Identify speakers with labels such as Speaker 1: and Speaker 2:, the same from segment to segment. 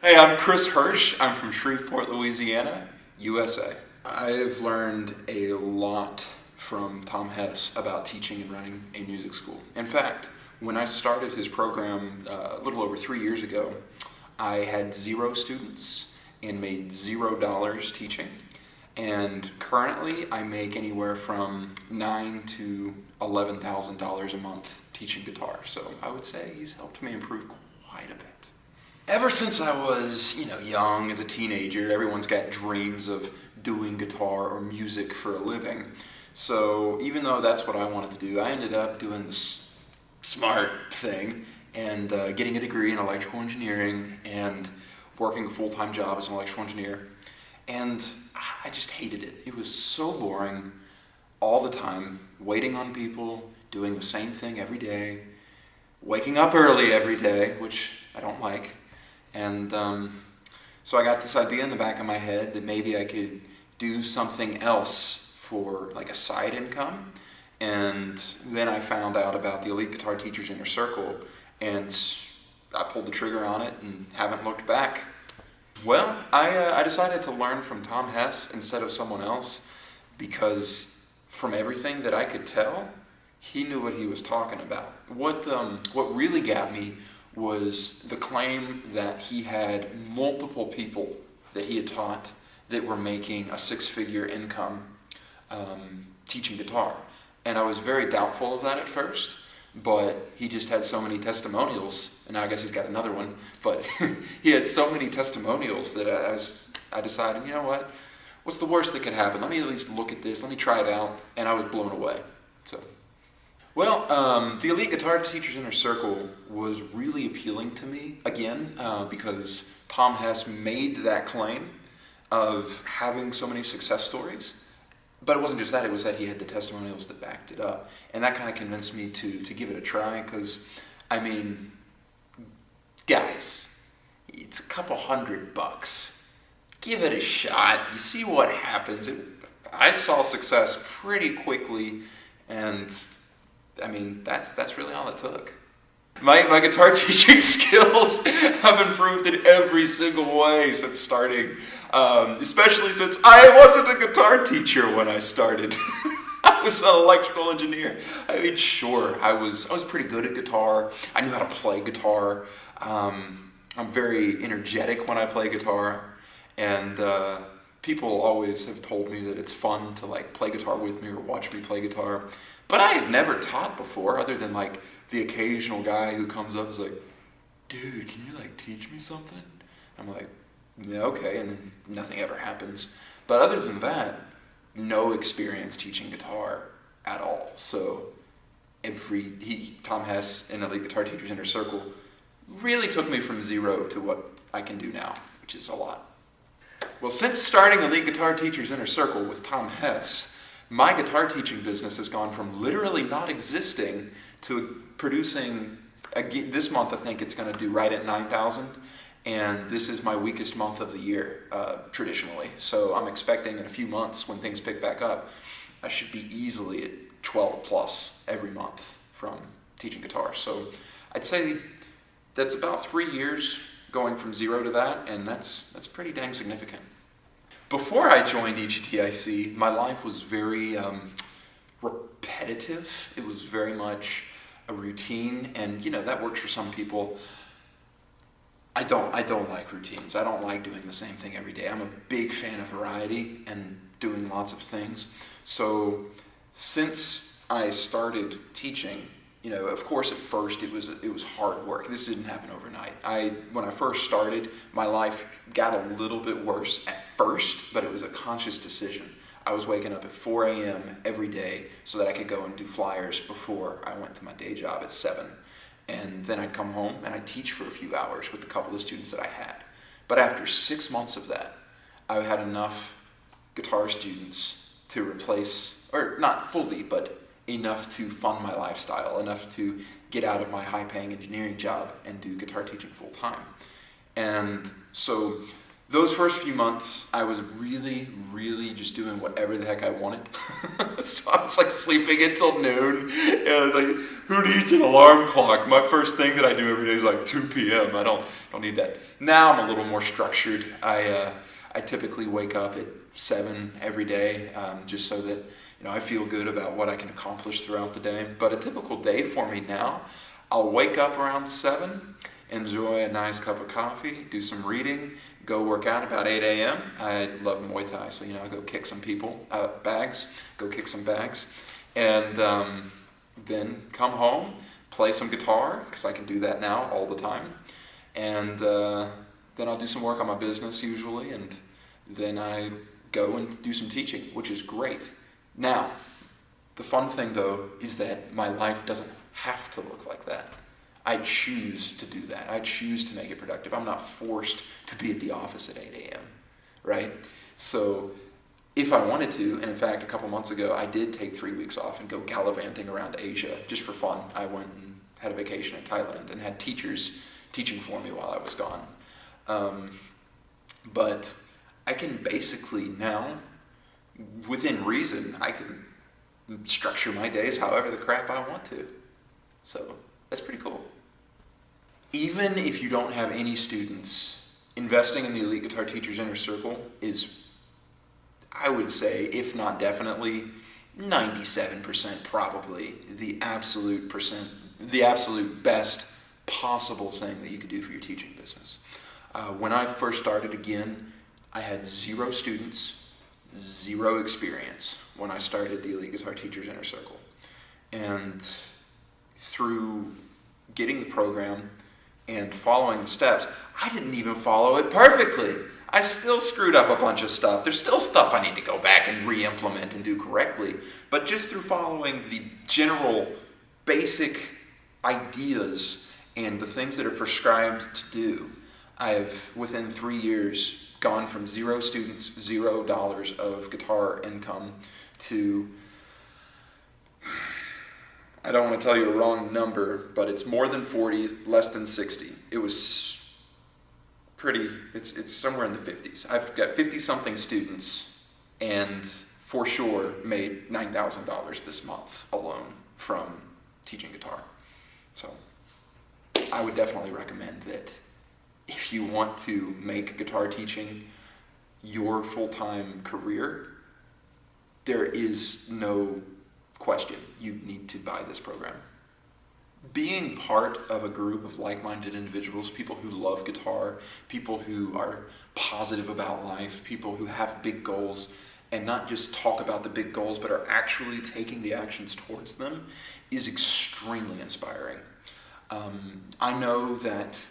Speaker 1: Hey, I'm Chris Hirsch. I'm from Shreveport, Louisiana, USA. I've learned a lot from Tom Hess about teaching and running a music school. In fact, when I started his program a little over 3 years ago, I had 0 students and made $0 teaching. And currently, I make anywhere from $9,000 to $11,000 a month teaching guitar. So I would say he's helped me improve quite a bit. Ever since I was, young as a teenager, everyone's got dreams of doing guitar or music for a living. So even though that's what I wanted to do, I ended up doing this smart thing and getting a degree in electrical engineering and working a full-time job as an electrical engineer. And I just hated it. It was so boring all the time, waiting on people, doing the same thing every day, waking up early every day, which I don't like. And so I got this idea in the back of my head that maybe I could do something else for like a side income. And then I found out about the Elite Guitar Teachers Inner Circle, and I pulled the trigger on it and haven't looked back. Well, I decided to learn from Tom Hess instead of someone else because from everything that I could tell, he knew what he was talking about. What really got me was the claim that he had multiple people that he had taught that were making a 6-figure income teaching guitar. And I was very doubtful of that at first, but he just had so many testimonials, and now I guess he's got another one, but he had so many testimonials that I decided, you know what, what's the worst that could happen? Let me at least look at this, let me try it out, and I was blown away. Well, the Elite Guitar Teachers Inner Circle was really appealing to me, again, because Tom Hess made that claim of having so many success stories. But it wasn't just that, it was that he had the testimonials that backed it up. And that kind of convinced me to give it a try, because, guys, it's a couple $100. Give it a shot, you see what happens. I saw success pretty quickly, and that's really all it took. My guitar teaching skills have improved in every single way since starting, especially since I wasn't a guitar teacher when I started. I was an electrical engineer. Sure, I was pretty good at guitar. I knew how to play guitar. I'm very energetic when I play guitar, and people always have told me that it's fun to play guitar with me or watch me play guitar. But I had never taught before, other than the occasional guy who comes up and is like, dude, can you teach me something? I'm like, yeah, okay, and then nothing ever happens. But other than that, no experience teaching guitar at all. So Tom Hess and Elite Guitar Teachers Inner Circle really took me from 0 to what I can do now, which is a lot. Well, since starting Elite Guitar Teachers Inner Circle with Tom Hess, my guitar teaching business has gone from literally not existing to producing, this month I think it's going to do right at 9,000, and this is my weakest month of the year, traditionally. So I'm expecting in a few months when things pick back up, I should be easily at 12 plus every month from teaching guitar. So I'd say that's about 3 years going from 0 to that, and that's pretty dang significant. Before I joined EGTIC, my life was very repetitive. It was very much a routine, and that works for some people. I don't like routines. I don't like doing the same thing every day. I'm a big fan of variety and doing lots of things. So since I started teaching, of course at first it was hard work. This didn't happen overnight. When I first started, my life got a little bit worse at first, but it was a conscious decision. I was waking up at 4 a.m. every day so that I could go and do flyers before I went to my day job at 7. And then I'd come home and I'd teach for a few hours with a couple of students that I had. But after 6 months of that, I had enough guitar students to replace, or not fully, but enough to fund my lifestyle, enough to get out of my high-paying engineering job and do guitar teaching full-time. And so Those first few months, I was really, really just doing whatever the heck I wanted. So I was like sleeping until noon, and like, who needs an alarm clock? My first thing that I do every day is like 2 p.m. I don't need that. Now I'm a little more structured. I typically wake up at 7 every day, just so that I feel good about what I can accomplish throughout the day. But a typical day for me now, I'll wake up around 7. Enjoy a nice cup of coffee, do some reading, go work out about 8 a.m. I love Muay Thai, so I go kick some go kick some bags, and then come home, play some guitar, because I can do that now all the time, and then I'll do some work on my business usually, and then I go and do some teaching, which is great. Now, the fun thing though is that my life doesn't have to look like that. I choose to do that. I choose to make it productive. I'm not forced to be at the office at 8 a.m., right? So if I wanted to, and in fact, a couple months ago, I did take 3 weeks off and go gallivanting around Asia just for fun. I went and had a vacation in Thailand and had teachers teaching for me while I was gone. But I can basically now, within reason, I can structure my days however the crap I want to. So that's pretty cool. Even if you don't have any students, investing in the Elite Guitar Teachers Inner Circle is, I would say, if not definitely, 97% probably the absolute best possible thing that you could do for your teaching business. When I first started again, I had 0 students, 0 experience when I started the Elite Guitar Teachers Inner Circle. And through getting the program and following the steps, I didn't even follow it perfectly. I still screwed up a bunch of stuff. There's still stuff I need to go back and re-implement and do correctly. But just through following the general basic ideas and the things that are prescribed to do, I've, within 3 years, gone from 0 students, $0 of guitar income to, I don't want to tell you a wrong number, but it's more than 40, less than 60. It was it's somewhere in the 50s. I've got 50-something students, and for sure made $9,000 this month alone from teaching guitar. So I would definitely recommend that if you want to make guitar teaching your full-time career, there is no question, you need to buy this program. Being part of a group of like-minded individuals, people who love guitar, people who are positive about life, people who have big goals, and not just talk about the big goals, but are actually taking the actions towards them, is extremely inspiring. I know that,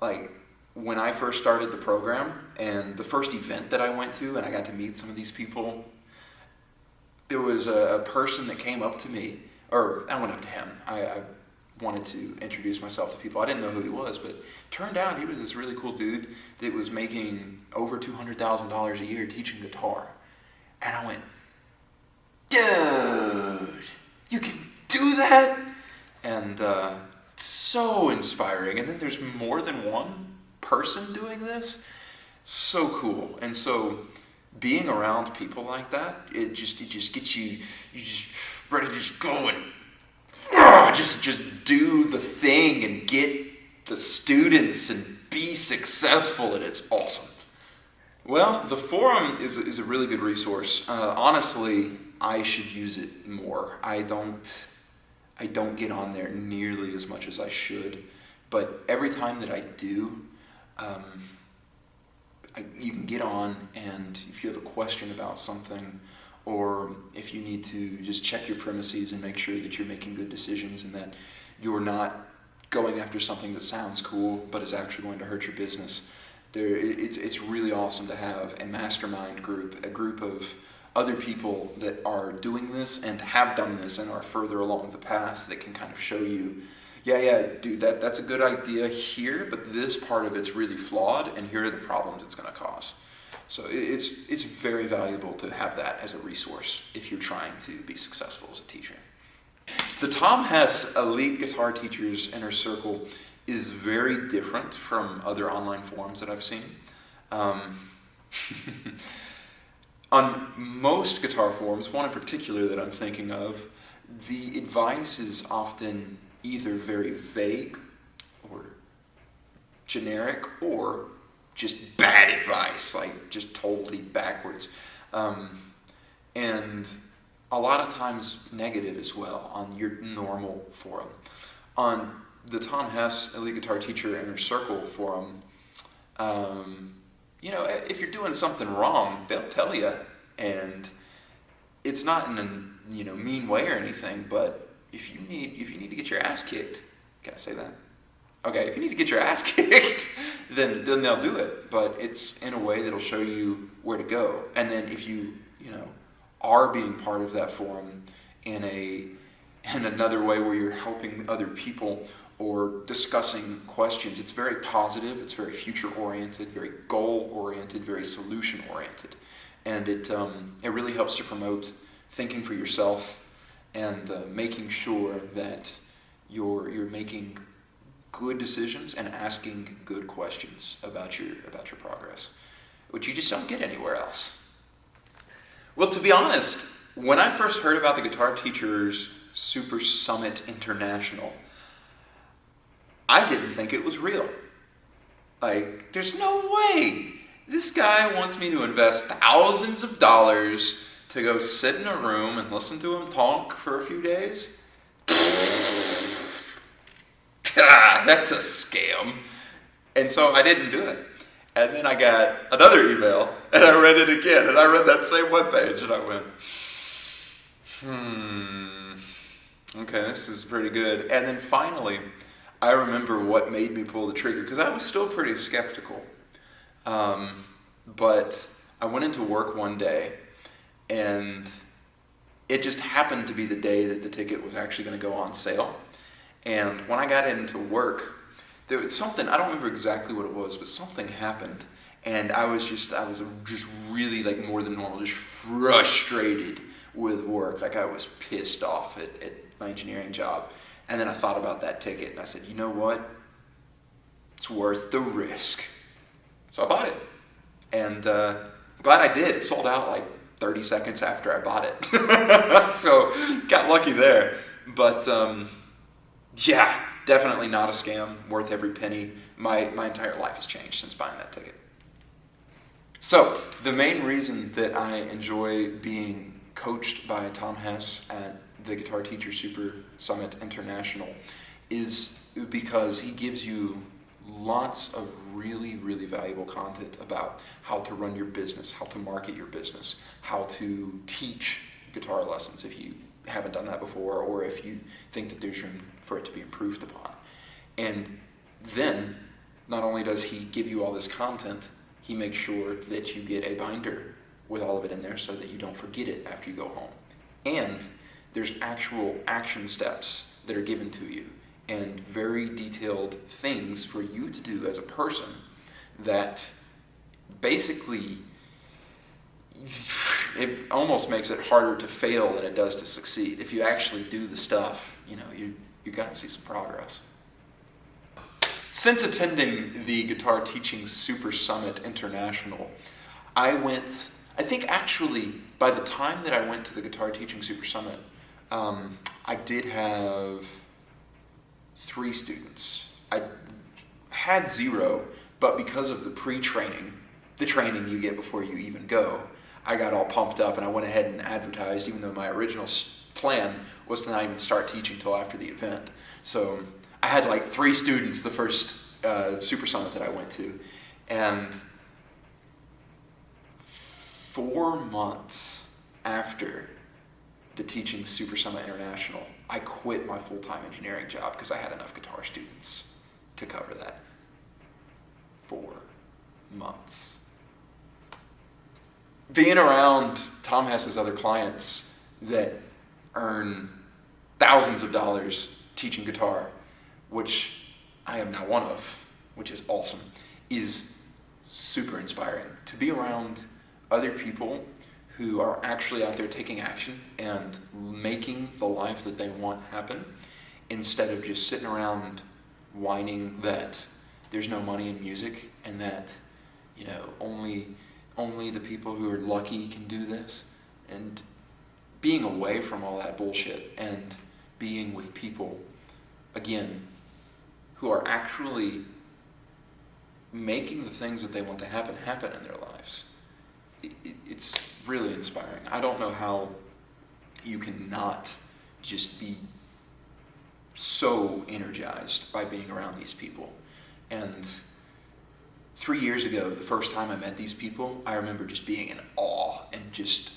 Speaker 1: like, when I first started the program, and the first event that I went to, and I got to meet some of these people, there was a person that came up to me, or I went up to him. I wanted to introduce myself to people. I didn't know who he was, but it turned out he was this really cool dude that was making over $200,000 a year teaching guitar. And I went, dude, you can do that? And so inspiring. And then there's more than one person doing this. So cool. And so being around people like that, it just gets you just ready to just go and just do the thing and get the students and be successful, and it's awesome. Well, the forum is a really good resource. Honestly, I should use it more. I don't get on there nearly as much as I should, but every time that I do, you can get on, and if you have a question about something, or if you need to just check your premises and make sure that you're making good decisions and that you're not going after something that sounds cool but is actually going to hurt your business, it's really awesome to have a mastermind group, a group of other people that are doing this and have done this and are further along the path that can kind of show you, yeah, dude, that's a good idea here, but this part of it's really flawed, and here are the problems it's going to cause. So it's very valuable to have that as a resource if you're trying to be successful as a teacher. The Tom Hess Elite Guitar Teachers Inner Circle is very different from other online forums that I've seen. Um, on most guitar forums, one in particular that I'm thinking of, the advice is often either very vague or generic or just bad advice, like just totally backwards. And a lot of times negative as well on your normal forum. On the Tom Hess Elite Guitar Teacher Inner Circle forum, if you're doing something wrong, they'll tell you, and it's not in a mean way or anything. But if you need to get your ass kicked, can I say that? Okay, if you need to get your ass kicked, then they'll do it. But it's in a way that'll show you where to go. And then if you are being part of that forum in another way where you're helping other people or discussing questions, it's very positive, it's very future-oriented, very goal-oriented, very solution-oriented. And it really helps to promote thinking for yourself and making sure that you're making good decisions and asking good questions about your progress, which you just don't get anywhere else. Well, to be honest, when I first heard about the Guitar Teachers Super Summit International, I didn't think it was real. Like, there's no way this guy wants me to invest thousands of dollars to go sit in a room and listen to him talk for a few days. That's a scam. And so I didn't do it. And then I got another email, and I read it again, and I read that same webpage, and I went, okay, this is pretty good. And then finally, I remember what made me pull the trigger, because I was still pretty skeptical. But I went into work one day, and it just happened to be the day that the ticket was actually going to go on sale. And when I got into work, there was something, I don't remember exactly what it was, but something happened. And I was just really, like, more than normal, just frustrated with work. Like, I was pissed off at my engineering job. And then I thought about that ticket, and I said, you know what? It's worth the risk. So I bought it. And I'm glad I did. It sold out like 30 seconds after I bought it. So got lucky there. But yeah, definitely not a scam, worth every penny. My entire life has changed since buying that ticket. So the main reason that I enjoy being coached by Tom Hess at the Guitar Teacher Super Summit International is because he gives you lots of really, really valuable content about how to run your business, how to market your business, how to teach guitar lessons if you haven't done that before, or if you think that there's room for it to be improved upon. And then, not only does he give you all this content, he makes sure that you get a binder with all of it in there so that you don't forget it after you go home. And there's actual action steps that are given to you and very detailed things for you to do as a person that basically it almost makes it harder to fail than it does to succeed. If you actually do the stuff, you're going to see some progress. Since attending the Guitar Teaching Super Summit International, I think actually by the time that I went to the Guitar Teaching Super Summit, I did have 3 students. I had 0, but because of the pre-training, the training you get before you even go, I got all pumped up and I went ahead and advertised, even though my original plan was to not even start teaching till after the event. So I had like 3 students the first Super Summit that I went to, and 4 months after the Teaching Super Summit International, I quit my full-time engineering job because I had enough guitar students to cover that. 4 months. Being around Tom Hess's other clients that earn thousands of dollars teaching guitar, which I am now one of, which is awesome, is super inspiring. To be around other people who are actually out there taking action and making the life that they want happen, instead of just sitting around whining that there's no money in music and that only the people who are lucky can do this. And being away from all that bullshit and being with people, again, who are actually making the things that they want to happen in their lives. It's really inspiring. I don't know how you cannot just be so energized by being around these people. And 3 years ago, the first time I met these people, I remember just being in awe and just,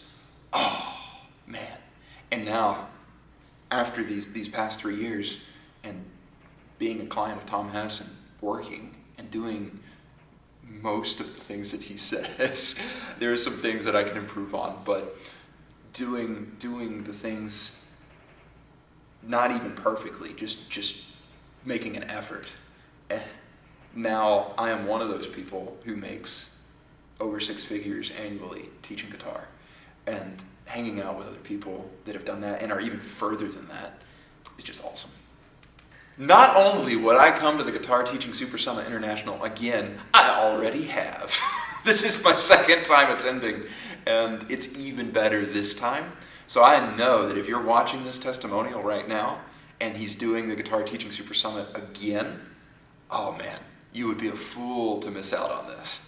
Speaker 1: oh, man. And now, after these past 3 years, and being a client of Tom Hess and working and doing most of the things that he says, there are some things that I can improve on, but doing the things not even perfectly, just making an effort. And now I am one of those people who makes over 6 figures annually teaching guitar, and hanging out with other people that have done that and are even further than that is just awesome. Not only would I come to the Guitar Teaching Super Summit International again, I already have. This is my second time attending, and it's even better this time. So I know that if you're watching this testimonial right now, and he's doing the Guitar Teaching Super Summit again, oh man, you would be a fool to miss out on this.